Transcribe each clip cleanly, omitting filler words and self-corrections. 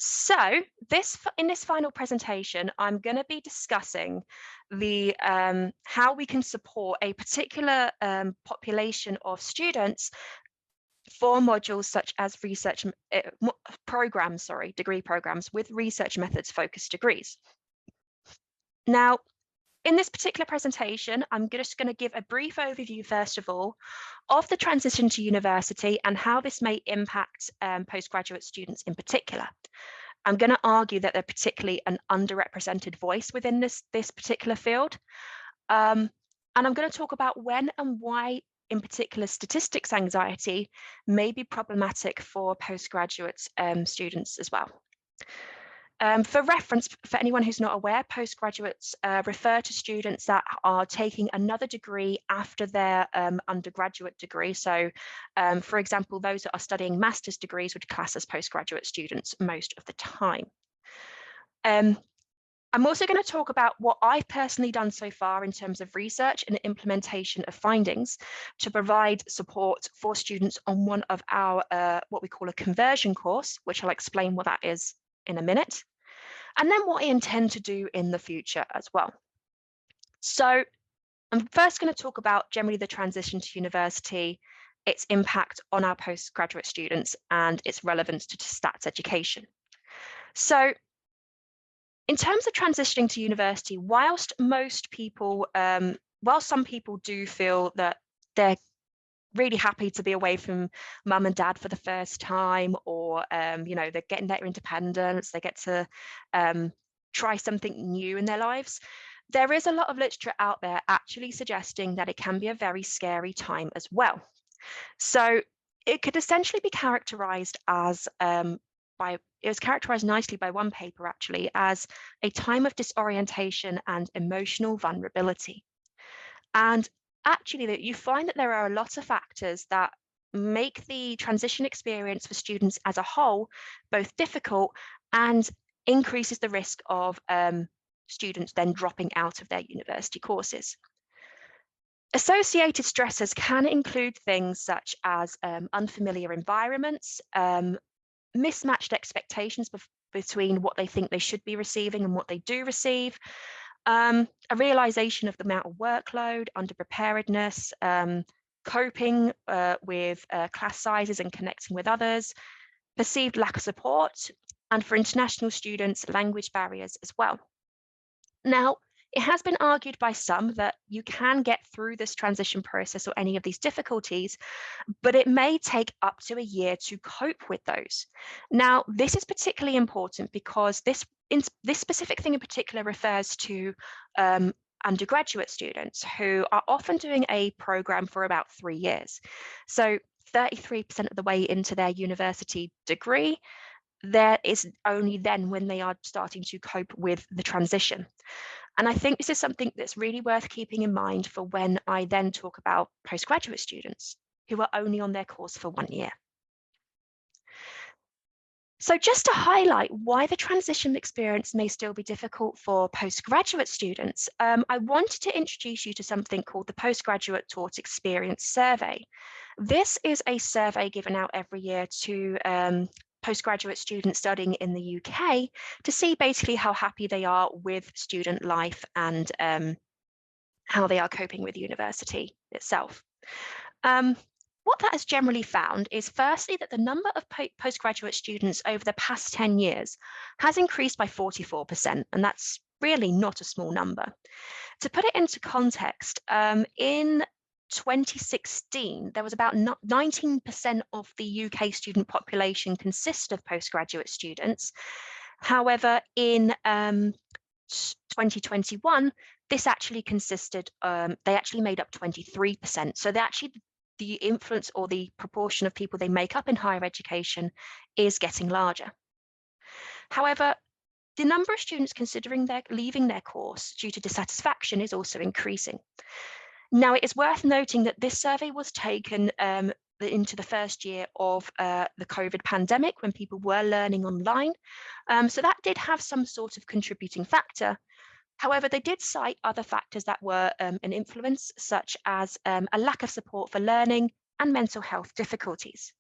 So in this final presentation, I'm going to be discussing the how we can support a particular population of students for modules such as degree programs with research methods focused degrees. Now, in this particular presentation, I'm just going to give a brief overview, first of all, of the transition to university and how this may impact postgraduate students in particular. I'm going to argue that they're particularly an underrepresented voice within this particular field. And I'm going to talk about when and why, in particular, statistics anxiety may be problematic for postgraduate students as well. For reference, for anyone who's not aware, postgraduates refer to students that are taking another degree after their undergraduate degree. So, for example, those that are studying master's degrees would class as postgraduate students most of the time. I'm also going to talk about what I've personally done so far in terms of research and implementation of findings to provide support for students on one of our what we call a conversion course, which I'll explain what that is in a minute, and then what I intend to do in the future as well. So I'm first going to talk about generally the transition to university, its impact on our postgraduate students, and its relevance to stats education. So in terms of transitioning to university, whilst some people do feel that they're really happy to be away from mum and dad for the first time, or they're getting their independence, they get to try something new in their lives, there is a lot of literature out there actually suggesting that it can be a very scary time as well. So it could essentially be characterized as it was characterized nicely by one paper actually as a time of disorientation and emotional vulnerability. And actually, that you find that there are a lot of factors that make the transition experience for students as a whole both difficult and increases the risk of students then dropping out of their university courses. Associated stressors can include things such as unfamiliar environments, mismatched expectations between what they think they should be receiving and what they do receive, a realization of the amount of workload, underpreparedness, coping with class sizes and connecting with others, perceived lack of support, and for international students, language barriers as well. Now, it has been argued by some that you can get through this transition process or any of these difficulties, but it may take up to a year to cope with those. Now, this is particularly important because this specific thing in particular refers to undergraduate students who are often doing a program for about 3 years. So 33% of the way into their university degree, there is only then when they are starting to cope with the transition. And I think this is something that's really worth keeping in mind for when I then talk about postgraduate students who are only on their course for 1 year. So just to highlight why the transition experience may still be difficult for postgraduate students, I wanted to introduce you to something called the Postgraduate Taught Experience Survey. This is a survey given out every year to postgraduate students studying in the UK to see basically how happy they are with student life and how they are coping with university itself. What that has generally found is firstly that the number of postgraduate students over the past 10 years has increased by 44%, and that's really not a small number. To put it into context, in 2016, there was about 19% of the UK student population consisted of postgraduate students. However, in 2021, this actually consisted, they actually made up 23%. So the influence or the proportion of people they make up in higher education is getting larger. However, the number of students considering leaving their course due to dissatisfaction is also increasing. Now, it is worth noting that this survey was taken into the first year of the COVID pandemic when people were learning online. So that did have some sort of contributing factor. However, they did cite other factors that were an influence, such as a lack of support for learning and mental health difficulties.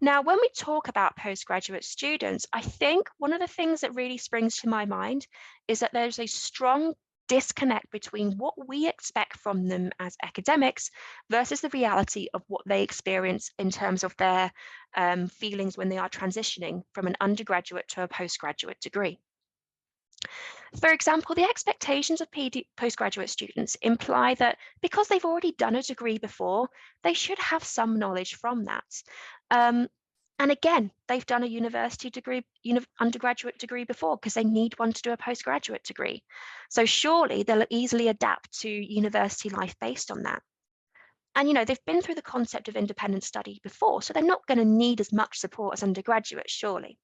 Now, when we talk about postgraduate students, I think one of the things that really springs to my mind is that there's a strong disconnect between what we expect from them as academics versus the reality of what they experience in terms of their feelings when they are transitioning from an undergraduate to a postgraduate degree. For example, the expectations of postgraduate students imply that because they've already done a degree before, they should have some knowledge from that. Um, and again, they've done a university degree, undergraduate degree before because they need one to do a postgraduate degree. So surely they'll easily adapt to university life based on that. And they've been through the concept of independent study before, so they're not going to need as much support as undergraduates, surely.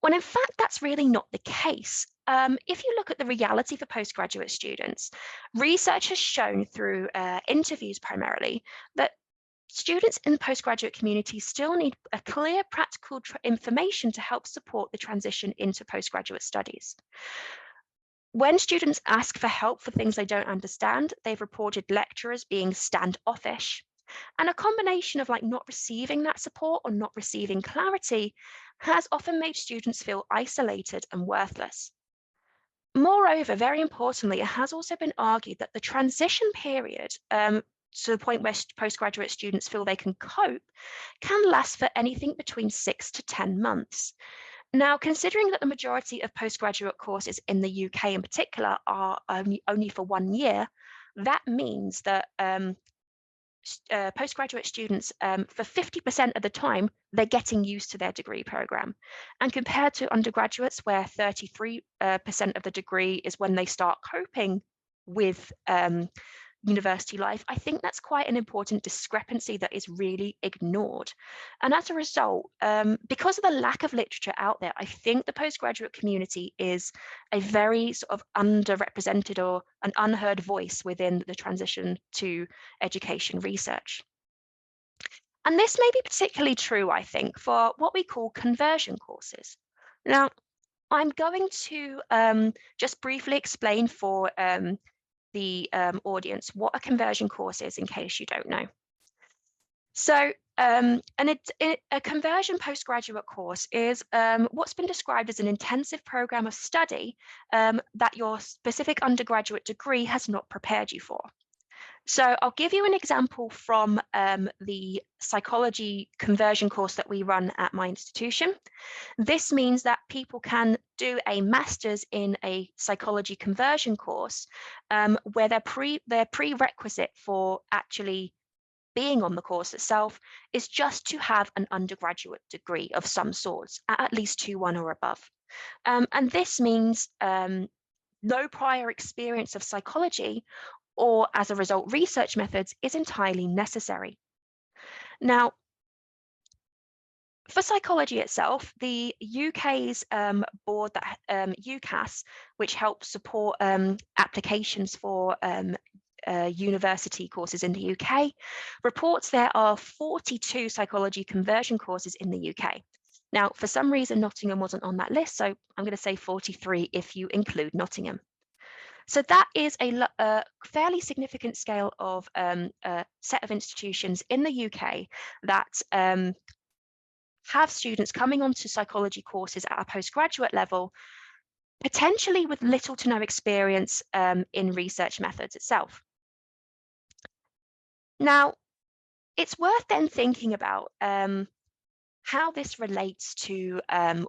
When in fact, that's really not the case. If you look at the reality for postgraduate students, research has shown through interviews primarily that students in the postgraduate community still need a clear practical information to help support the transition into postgraduate studies. When students ask for help for things they don't understand, they've reported lecturers being standoffish. And a combination of not receiving that support or not receiving clarity has often made students feel isolated and worthless. Moreover, very importantly, it has also been argued that the transition period to the point where postgraduate students feel they can cope can last for anything between 6 to 10 months. Now, considering that the majority of postgraduate courses in the UK in particular are only for 1 year, that means that postgraduate students, for 50% of the time, they're getting used to their degree program. And compared to undergraduates, where 33% of the degree is when they start coping with university life, I think that's quite an important discrepancy that is really ignored. And as a result, because of the lack of literature out there, I think the postgraduate community is a very sort of underrepresented or an unheard voice within the transition to education research. And this may be particularly true, I think, for what we call conversion courses. Now, I'm going to just briefly explain for the audience what a conversion course is in case you don't know. So a conversion postgraduate course is what's been described as an intensive program of study that your specific undergraduate degree has not prepared you for. So I'll give you an example from the psychology conversion course that we run at my institution. This means that people can do a master's in a psychology conversion course where their prerequisite for actually being on the course itself is just to have an undergraduate degree of some sorts, at least 2-1 or above. And this means no prior experience of psychology or, as a result, research methods is entirely necessary. Now, for psychology itself, the UK's board, that UCAS, which helps support applications for university courses in the UK, reports there are 42 psychology conversion courses in the UK. Now, for some reason, Nottingham wasn't on that list, so I'm going to say 43 if you include Nottingham. So that is a fairly significant scale of set of institutions in the UK that have students coming onto psychology courses at a postgraduate level, potentially with little to no experience in research methods itself. Now, it's worth then thinking about how this relates to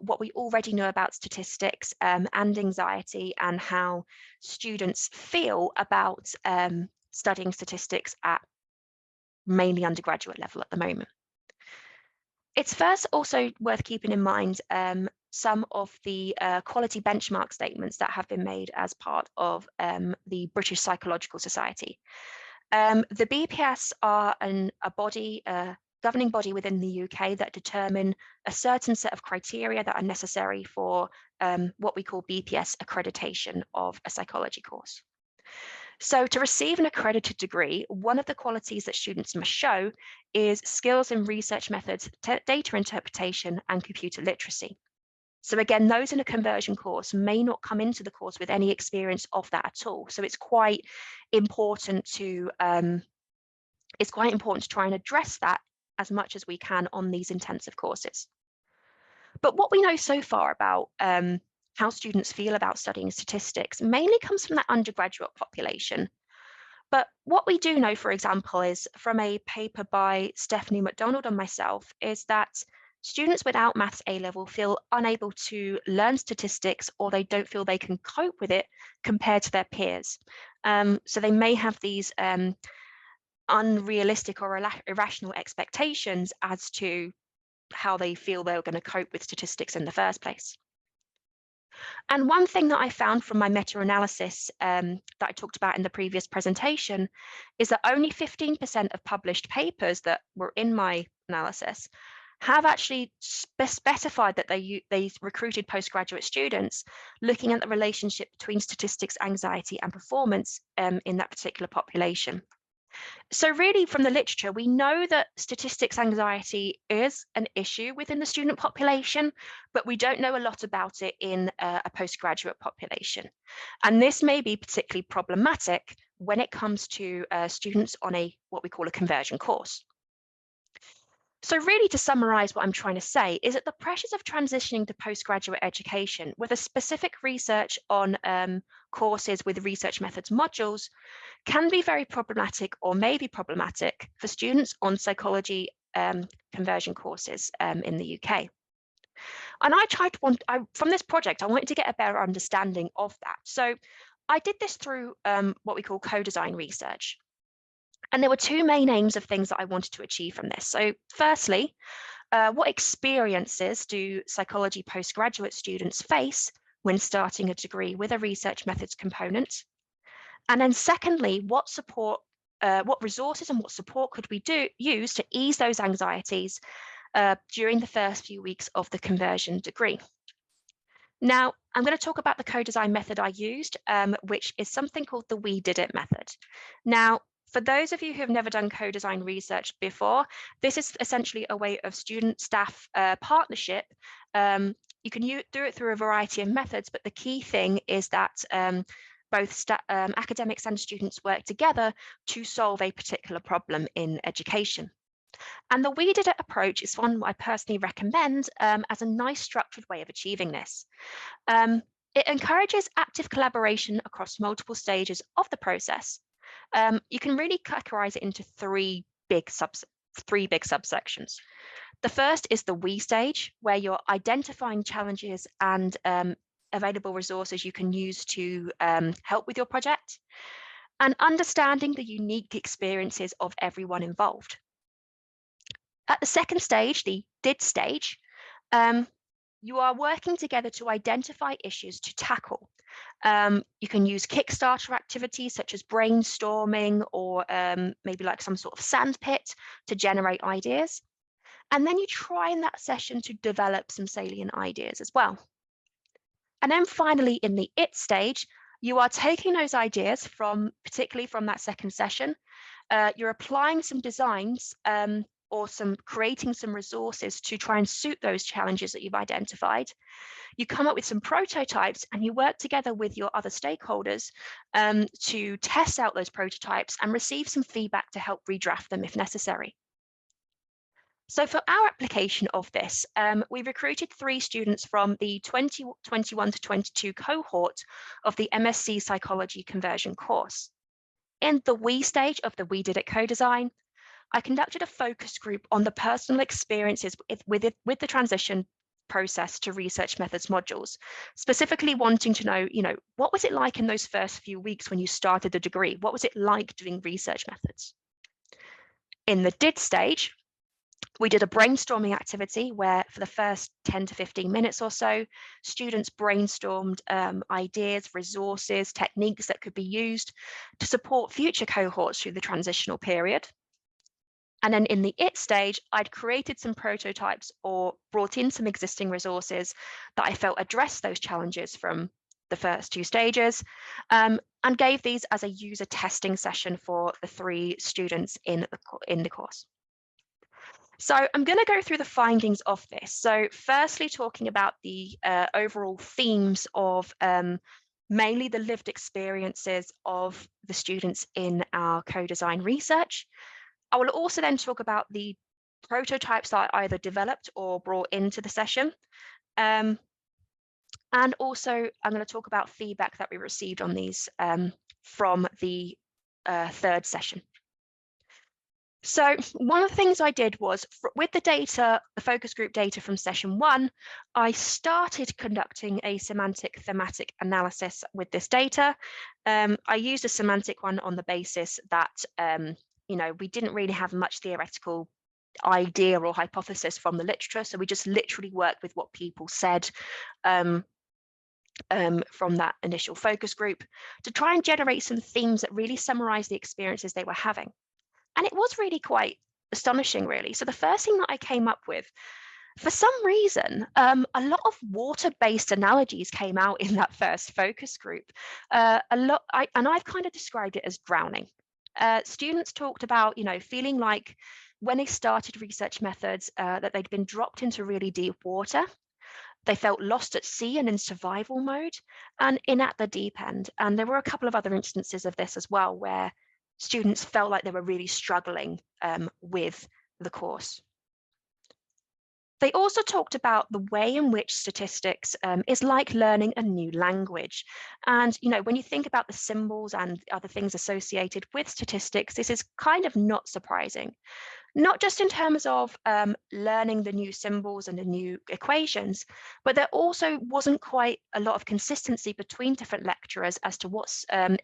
what we already know about statistics and anxiety, and how students feel about studying statistics at mainly undergraduate level at the moment. It's first also worth keeping in mind some of the quality benchmark statements that have been made as part of the British Psychological Society. The BPS are a body, governing body within the UK that determine a certain set of criteria that are necessary for what we call BPS accreditation of a psychology course. So to receive an accredited degree, one of the qualities that students must show is skills in research methods, data interpretation, and computer literacy. So again, those in a conversion course may not come into the course with any experience of that at all. So it's quite important to try and address that as much as we can on these intensive courses. But what we know so far about how students feel about studying statistics mainly comes from that undergraduate population. But what we do know, for example, is from a paper by Stephanie McDonald and myself, is that students without maths A level feel unable to learn statistics, or they don't feel they can cope with it compared to their peers. So they may have these unrealistic or irrational expectations as to how they feel they're going to cope with statistics in the first place. And one thing that I found from my meta-analysis that I talked about in the previous presentation is that only 15% of published papers that were in my analysis have actually specified that they recruited postgraduate students looking at the relationship between statistics, anxiety, and performance in that particular population. So really, from the literature, we know that statistics anxiety is an issue within the student population, but we don't know a lot about it in a postgraduate population. And this may be particularly problematic when it comes to students on what we call a conversion course. So really, to summarize what I'm trying to say is that the pressures of transitioning to postgraduate education with a specific research on courses with research methods modules can be very problematic, or may be problematic, for students on psychology conversion courses in the UK. And from this project, I wanted to get a better understanding of that. So I did this through what we call co-design research. And there were two main aims of things that I wanted to achieve from this. So firstly, what experiences do psychology postgraduate students face when starting a degree with a research methods component? And then secondly, what resources and what support could we use to ease those anxieties during the first few weeks of the conversion degree? Now, I'm going to talk about the co-design method I used, which is something called the We Did It method. Now, for those of you who have never done co-design research before, this is essentially a way of student-staff partnership. You can do it through a variety of methods, but the key thing is that both academics and students work together to solve a particular problem in education. And the We Did It approach is one I personally recommend as a nice structured way of achieving this. It encourages active collaboration across multiple stages of the process. You can really categorize it into three big subsections. The first is the we stage, where you're identifying challenges and available resources you can use to help with your project, and understanding the unique experiences of everyone involved. At the second stage, the did stage, you are working together to identify issues to tackle. You can use Kickstarter activities such as brainstorming, or maybe like some sort of sandpit to generate ideas. And then you try in that session to develop some salient ideas as well. And then finally, in the it stage, you are taking those ideas particularly from that second session, you're applying some designs or creating some resources to try and suit those challenges that you've identified. You come up with some prototypes and you work together with your other stakeholders to test out those prototypes and receive some feedback to help redraft them if necessary. So for our application of this, we recruited 3 students from the 2021 to 22 cohort of the MSc Psychology conversion course. In the we stage of the We Did It co-design, I conducted a focus group on the personal experiences with the transition process to research methods modules, specifically wanting to know, what was it like in those first few weeks when you started the degree? What was it like doing research methods? In the did stage, we did a brainstorming activity where for the first 10 to 15 minutes or so, students brainstormed ideas, resources, techniques that could be used to support future cohorts through the transitional period. And then in the it stage, I'd created some prototypes or brought in some existing resources that I felt addressed those challenges from the first 2 stages, and gave these as a user testing session for the 3 students in the course. So I'm going to go through the findings of this. So firstly, talking about the overall themes of mainly the lived experiences of the students in our co-design research. I will also then talk about the prototypes that I either developed or brought into the session. And also, I'm going to talk about feedback that we received on these from the third session. So one of the things I did was, with the data, the focus group data from session 1, I started conducting a semantic thematic analysis with this data. I used a semantic one on the basis that, we didn't really have much theoretical idea or hypothesis from the literature. So we just literally worked with what people said from that initial focus group to try and generate some themes that really summarize the experiences they were having. And it was really quite astonishing, really. So the first thing that I came up with, for some reason, a lot of water-based analogies came out in that first focus group. And I've kind of described it as drowning. Students talked about, feeling like when they started research methods, that they'd been dropped into really deep water. They felt lost at sea and in survival mode and in at the deep end. And there were a couple of other instances of this as well, where students felt like they were really struggling with the course. They also talked about the way in which statistics is like learning a new language. And, when you think about the symbols and other things associated with statistics, this is kind of not surprising. Not just in terms of learning the new symbols and the new equations, but there also wasn't quite a lot of consistency between different lecturers as to what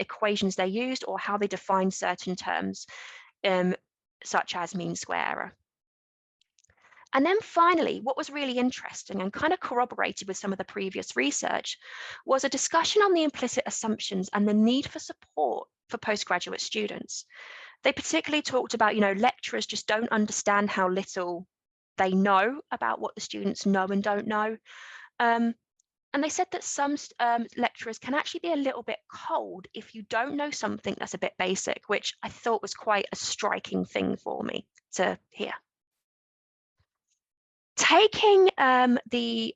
equations they used or how they defined certain terms, such as mean square error. And then finally, what was really interesting and kind of corroborated with some of the previous research was a discussion on the implicit assumptions and the need for support for postgraduate students. They particularly talked about, lecturers just don't understand how little they know about what the students know and don't know. And they said that some lecturers can actually be a little bit cold if you don't know something that's a bit basic, which I thought was quite a striking thing for me to hear. Taking the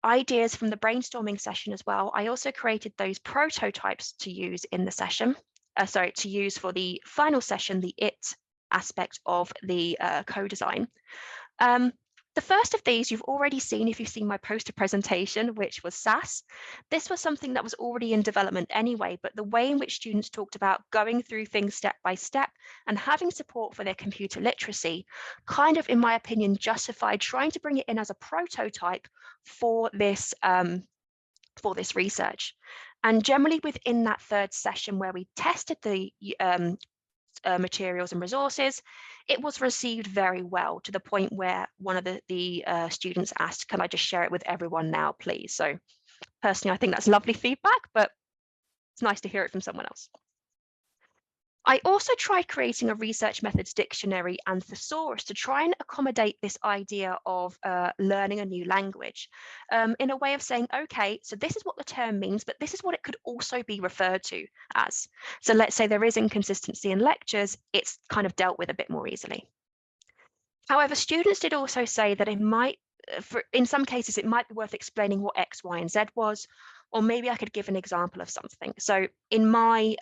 ideas from the brainstorming session as well, I also created those prototypes to use in the session. To use for the final session, the IT aspect of the co-design. The first of these you've already seen if you've seen my poster presentation, which was SAS. This was something that was already in development anyway, but the way in which students talked about going through things step by step and having support for their computer literacy kind of, in my opinion, justified trying to bring it in as a prototype for this research. And generally within that third session where we tested the materials and resources, it was received very well, to the point where one of the students asked, can I just share it with everyone now, please? So personally, I think that's lovely feedback, but it's nice to hear it from someone else. I also tried creating a research methods dictionary and thesaurus to try and accommodate this idea of learning a new language in a way of saying, okay, so this is what the term means, but this is what it could also be referred to as. So let's say there is inconsistency in lectures, it's kind of dealt with a bit more easily. However, students did also say that it might, in some cases, it might be worth explaining what X, Y, and Z was, or maybe I could give an example of something. So in my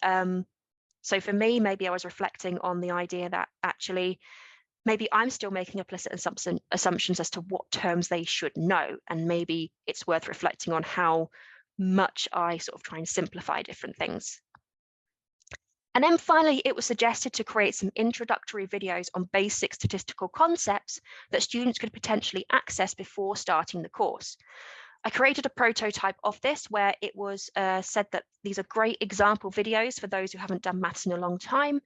So for me, maybe I was reflecting on the idea that actually, maybe I'm still making implicit assumptions as to what terms they should know. And maybe it's worth reflecting on how much I sort of try and simplify different things. And then finally, it was suggested to create some introductory videos on basic statistical concepts that students could potentially access before starting the course. I created a prototype of this where it was said that these are great example videos for those who haven't done maths in a long time.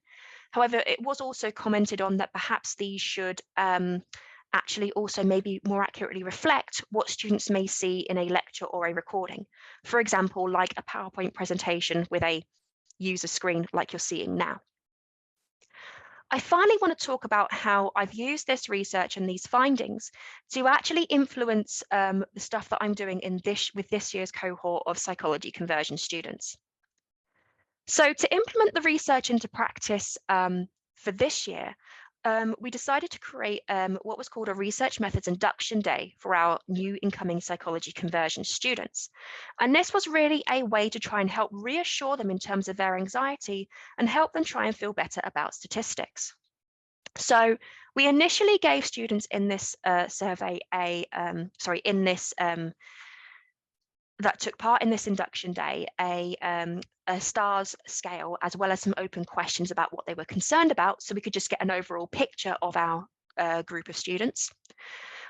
However, it was also commented on that perhaps these should actually also maybe more accurately reflect what students may see in a lecture or a recording. For example, like a PowerPoint presentation with a user screen like you're seeing now. I finally want to talk about how I've used this research and these findings to actually influence the stuff that I'm doing with this year's cohort of psychology conversion students. So to implement the research into practice for this year, we decided to create what was called a research methods induction day for our new incoming psychology conversion students. And this was really a way to try and help reassure them in terms of their anxiety and help them try and feel better about statistics. So we initially gave students in this survey that took part in this induction day a stars scale, as well as some open questions about what they were concerned about, so we could just get an overall picture of our group of students.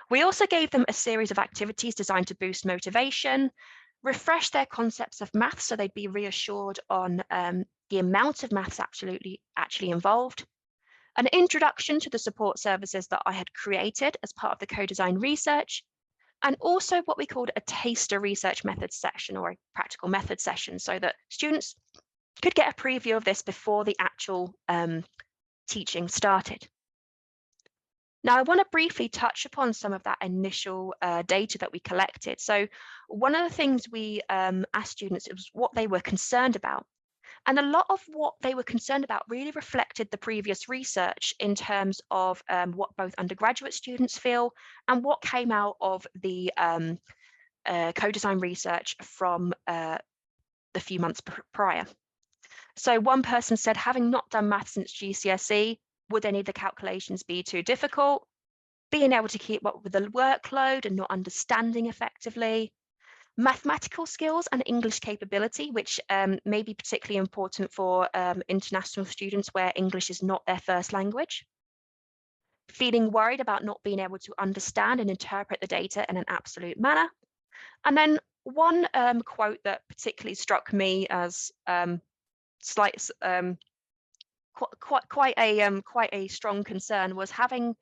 We also gave them a series of activities designed to boost motivation, refresh their concepts of maths so they'd be reassured on the amount of maths actually involved, an introduction to the support services that I had created as part of the co-design research, and also what we called a taster research methods session, or a practical method session, so that students could get a preview of this before the actual teaching started. Now, I want to briefly touch upon some of that initial data that we collected. So one of the things we asked students was what they were concerned about. And a lot of what they were concerned about really reflected the previous research in terms of what both undergraduate students feel and what came out of the co-design research from the few months prior. So one person said, having not done maths since GCSE, would any of the calculations be too difficult? Being able to keep up with the workload and not understanding effectively. Mathematical skills and English capability, which may be particularly important for international students where English is not their first language. Feeling worried about not being able to understand and interpret the data in an absolute manner. And then one quote that particularly struck me as quite a strong concern was having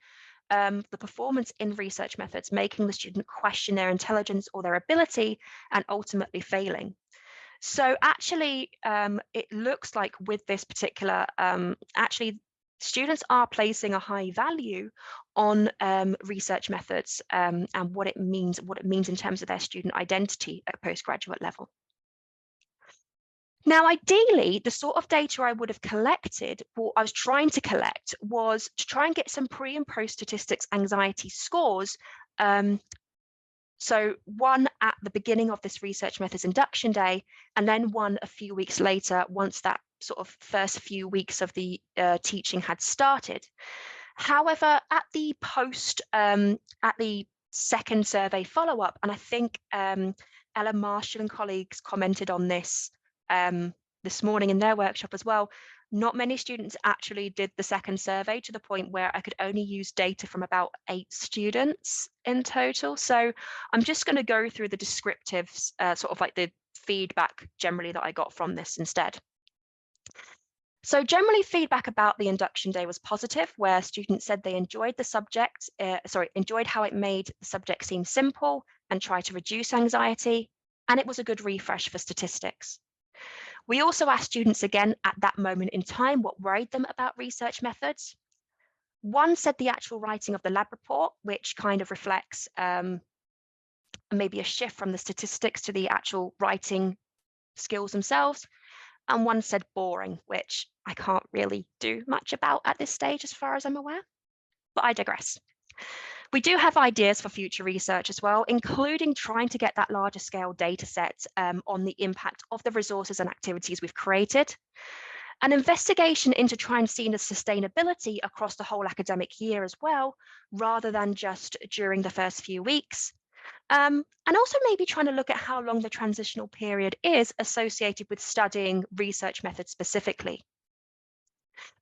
the performance in research methods, making the student question their intelligence or their ability and ultimately failing. So actually, it looks like with this particular, actually, students are placing a high value on research methods and what it means in terms of their student identity at postgraduate level. Now, ideally, the sort of data I would have collected, or I was trying to collect, was to try and get some pre and post statistics anxiety scores. So one at the beginning of this research methods induction day, and then one a few weeks later, once that sort of first few weeks of the teaching had started. However, at the second survey follow-up, and I think Ella Marshall and colleagues commented on this this morning in their workshop as well, not many students actually did the second survey, to the point where I could only use data from about 8 students in total. So I'm just going to go through the descriptives, sort of like the feedback generally that I got from this instead. So generally, feedback about the induction day was positive, where students said they enjoyed the subject, enjoyed how it made the subject seem simple and try to reduce anxiety, and it was a good refresh for statistics. We also asked students again at that moment in time what worried them about research methods. One said the actual writing of the lab report, which kind of reflects maybe a shift from the statistics to the actual writing skills themselves. And one said boring, which I can't really do much about at this stage as far as I'm aware, but I digress. We do have ideas for future research as well, including trying to get that larger scale data set on the impact of the resources and activities we've created. An investigation into trying to see the sustainability across the whole academic year as well, rather than just during the first few weeks. And also maybe trying to look at how long the transitional period is associated with studying research methods specifically.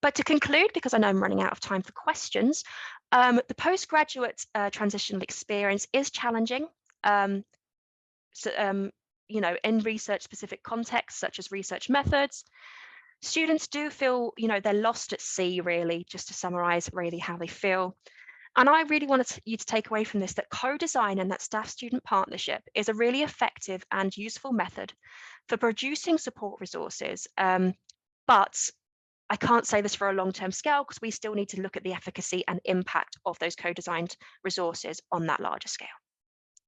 But to conclude, because I know I'm running out of time for questions, the postgraduate transitional experience is challenging. In research-specific contexts, such as research methods, students do feel, they're lost at sea, really, just to summarize really how they feel. And I really wanted you to take away from this that co-design and that staff-student partnership is a really effective and useful method for producing support resources. But I can't say this for a long-term scale, because we still need to look at the efficacy and impact of those co-designed resources on that larger scale.